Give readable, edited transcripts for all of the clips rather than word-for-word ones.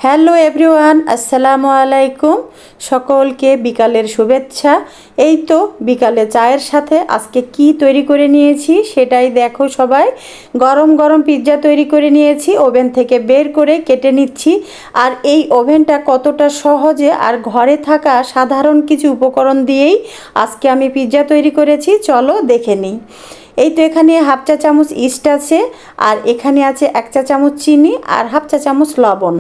Hello everyone, আসসালামু আলাইকুম। সকলকে বিকালের শুভেচ্ছা। এই তো বিকালে চায়ের সাথে আজকে কি তৈরি করে নিয়েছি সেটাই দেখো সবাই। গরম গরম পিৎজা তৈরি করে নিয়েছি, ওভেন থেকে বের করে কেটে নিচ্ছি। আর এই ওভেনটা কতটা সহজে আর ঘরে থাকা সাধারণ কিছু উপকরণ দিয়েই আজকে আমি পিৎজা তৈরি করেছি, চলো দেখে নিই। এই তো এখানে হাফ চা চামচ ইস্ট আছে, আর এখানে আছে 1 চা চামচ চিনি আর হাফ চা চামচ লবণ।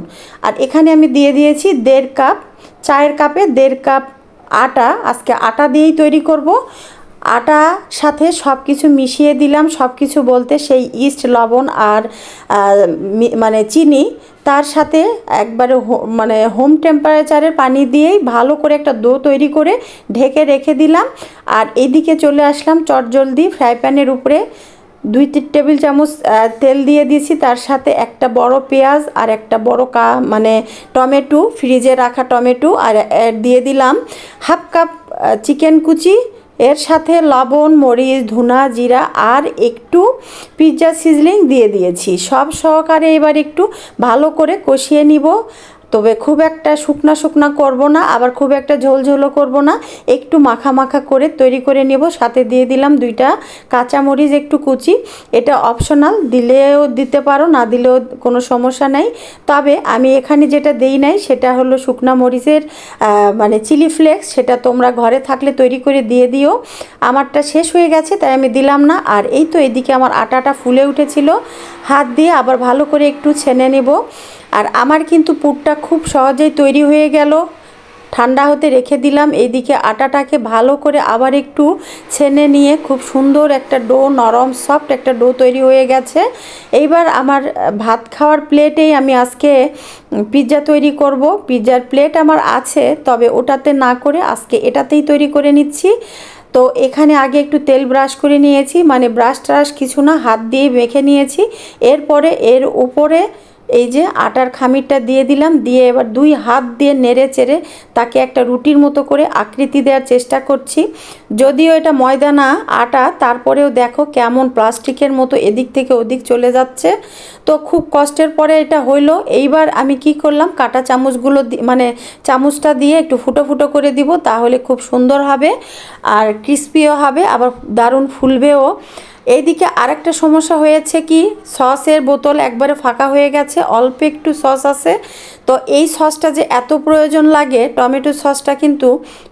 আর এখানে আমি দিয়ে দিয়েছি 1.5 কাপ, চায়ের কাপে 1.5 কাপ আটা। আজকে আটা দিয়েই তৈরি করব। আটা সাথে সব কিছু মিশিয়ে দিলাম, সব কিছু বলতে সেই ইস্ট, লবণ আর মানে চিনি, তার সাথে একবারে হোম টেম্পারেচারের পানি দিয়েই ভালো করে একটা ডো তৈরি করে ঢেকে রেখে দিলাম। আর এইদিকে চলে আসলাম চটজলদি ফ্রাই প্যানের উপরে 2-3 টেবিল চামচ তেল দিয়ে দিয়েছি, তার সাথে একটা বড় পেঁয়াজ আর একটা বড় টমেটো, ফ্রিজে রাখা টমেটো, আর দিয়ে দিলাম হাফ কাপ চিকেন কুচি, এর সাথে লবণ, মরিচ, ধনা, জিরা আর একটু পিৎজা সিজলিং দিয়ে দিয়েছি। সব সহকারে এবার একটু ভালো করে কষিয়ে নিব। তবে খুব একটা শুকনা শুকনা করব না, আবার খুব একটা ঝোলঝোলও করব না, একটু মাখা মাখা করে তৈরি করে নেব। সাথে দিয়ে দিলাম 2টা কাঁচামরিচ একটু কুচি। এটা অপশনাল, দিলেও দিতে পারো, না দিলেও কোনো সমস্যা নাই। তবে আমি এখানে যেটা দেই নাই সেটা হলো শুকনা মরিচের চিলি ফ্লেক্স, সেটা তোমরা ঘরে থাকলে তৈরি করে দিয়ে দিও। আমারটা শেষ হয়ে গেছে তাই আমি দিলাম না। আর এই তো এদিকে আমার আটাটা ফুলে উঠেছিল, হাত দিয়ে আবার ভালো করে একটু ছেনে নেব। আর আমার কিন্তু পুরটা খুব সহজেই তৈরি হয়ে গেল, ঠান্ডা হতে রেখে দিলাম। এইদিকে আটাটাকে ভালো করে আবার একটু ছেনে নিয়ে খুব সুন্দর একটা ডো, নরম সফট একটা ডো তৈরি হয়ে গেছে। এইবার আমার ভাত খাওয়ার প্লেটেই আমি আজকে পিৎজা তৈরি করব। পিৎজার প্লেট আমার আছে, তবে ওটাতে না করে আজকে এটাতেই তৈরি করে নিচ্ছি। তো এখানে আগে একটু তেল ব্রাশ করে নিয়েছি, ব্রাশ ট্রাশ কিছু না, হাত দিয়ে মেখে নিয়েছি। এরপরে এর উপরে এই যে আটার খামিরটা দিয়ে দিলাম, দিয়ে এবার 2 হাত দিয়ে নেড়ে চেড়ে তাকে একটা রুটির মতো করে আকৃতি দেওয়ার চেষ্টা করছি। যদিও এটা ময়দা না আটা, তারপরেও দেখো কেমন প্লাস্টিকের মতো এদিক থেকে ওদিক চলে যাচ্ছে। তো খুব কষ্টের পরে এটা হইলো। এইবার আমি কি করলাম, কাটা চামচগুলো চামচটা দিয়ে একটু ফুটো ফুটো করে দিব, তাহলে খুব সুন্দর হবে আর ক্রিস্পিও হবে, আবার দারুণ ফুলবেও। এইদিকে আরেকটা সমস্যা হয়েছে কি, সসের বোতল একবারে ফাঁকা হয়ে গেছে, অল্প একটু সস আছে। তো এই সসটা যে এত প্রয়োজন লাগে, টমেটো সসটা কিন্তু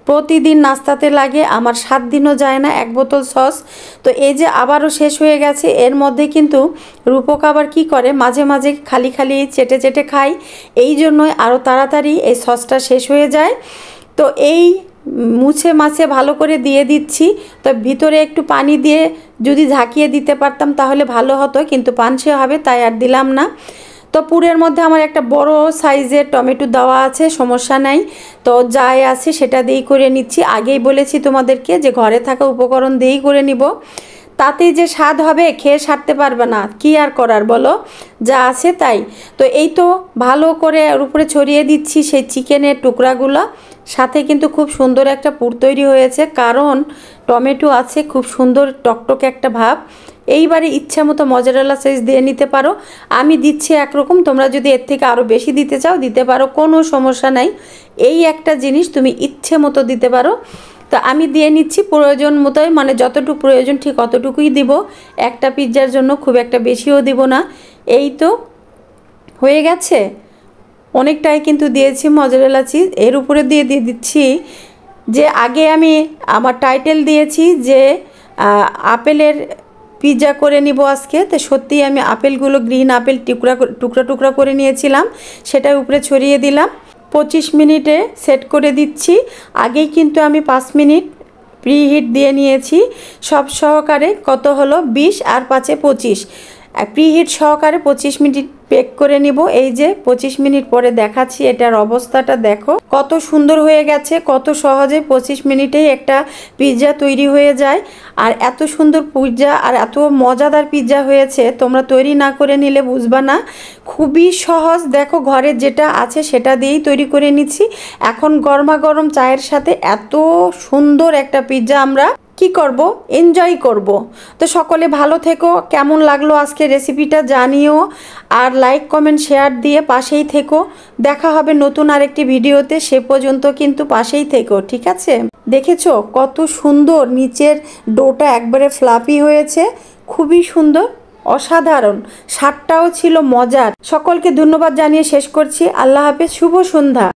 প্রতিদিন নাস্তাতে লাগে, আমার 7 দিনও যায় না 1 বোতল সস। তো এই যে আবারও শেষ হয়ে গেছে। এর মধ্যে কিন্তু রূপক আবার কী করে, মাঝে মাঝে খালি খালি চেটে চেটে খাই, এই জন্যই আরও তাড়াতাড়ি এই সসটা শেষ হয়ে যায়। তো এই মুছে মাছে ভালো করে দিয়ে দিচ্ছি। তো ভিতরে একটু পানি দিয়ে যদি ঝাঁকিয়ে দিতে পারতাম তাহলে ভালো হতো, কিন্তু পানসে হবে তাই আর দিলাম না। তো পুরের মধ্যে আমার একটা বড় সাইজের টমেটো দেওয়া আছে, সমস্যা নাই। তো যাই আছে সেটা দিয়েই করে নিচ্ছি। আগেই বলেছি তোমাদেরকে যে ঘরে থাকা উপকরণ দিয়েই করে নিব, তাতেই যে স্বাদ হবে খেয়ে সারতে পারবে না, কি আর করার বলো, যা আছে তাই। তো এই তো ভালো করে ওর উপরে ছড়িয়ে দিচ্ছি সেই চিকেনের টুকরাগুলো। সাথে কিন্তু খুব সুন্দর একটা পুর তৈরি হয়েছে, কারণ টমেটো আছে, খুব সুন্দর টকটকে একটা ভাব। এইবারে ইচ্ছা মতো মজারেলা সাইজ দিয়ে নিতে পারো, আমি দিচ্ছি একরকম, তোমরা যদি এর থেকে আরও বেশি দিতে চাও দিতে পারো, কোনো সমস্যা নাই। এই একটা জিনিস তুমি ইচ্ছে মতো দিতে পারো। তো আমি দিয়ে নিচ্ছি প্রয়োজন মতোই, যতটুকু প্রয়োজন ঠিক অতটুকুই দিব, একটা পিৎজার জন্য খুব একটা বেশিও দিব না। এই তো হয়ে গেছে, অনেকটাই কিন্তু দিয়েছি মজারেলা চিজ। এর উপরে দিয়ে দিচ্ছি যে আগে আমি আমার টাইটেল দিয়েছি যে আপেলের পিৎজা করে নিব আজকে। তো সত্যিই আমি আপেলগুলো, গ্রিন আপেল টুকরা টুকরা করে নিয়েছিলাম, সেটা উপরে ছড়িয়ে দিলাম। 25 মিনিটে সেট করে দিচ্ছি। আগেই কিন্তু আমি 5 মিনিট প্রিহিট দিয়ে নিয়েছি সব সহকারে। কত হলো 20 আর 5-এ 25, প্রিহিট সহকারে 25 মিনিট বেক করে নিব। এই যে 25 মিনিট পরে দেখাচ্ছি, এটার অবস্থাটা দেখো কত সুন্দর হয়ে গেছে, কত সহজে 25 মিনিটেই একটা পিৎজা তৈরি হয়ে যায়। আর এত সুন্দর পিৎজা আর এত মজাদার পিৎজা হয়েছে, তোমরা তৈরি না করে নিলে বুঝবা না। খুবই সহজ, দেখো ঘরে যেটা আছে সেটা দিয়েই তৈরি করে নিচ্ছি। এখন গরমা গরম চায়ের সাথে এত সুন্দর একটা পিৎজা আমরা কি করব, এনজয় করব। তো সকলে ভালো থেকো, কেমন লাগলো আজকে রেসিপিটা জানিও, আর লাইক কমেন্ট শেয়ার দিয়ে পাশেই থেকো। দেখা হবে নতুন আরেকটি ভিডিওতে, সে পর্যন্ত কিন্তু পাশেই থেকো, ঠিক আছে? দেখেছো কত সুন্দর নিচের ডোটা একবারে ফ্লাফি হয়েছে, খুবই সুন্দর, অসাধারণ। স্বাদটাও ছিল মজার। সকলকে ধন্যবাদ জানিয়ে শেষ করছি। আল্লাহ হাফেজ, শুভ সন্ধ্যা।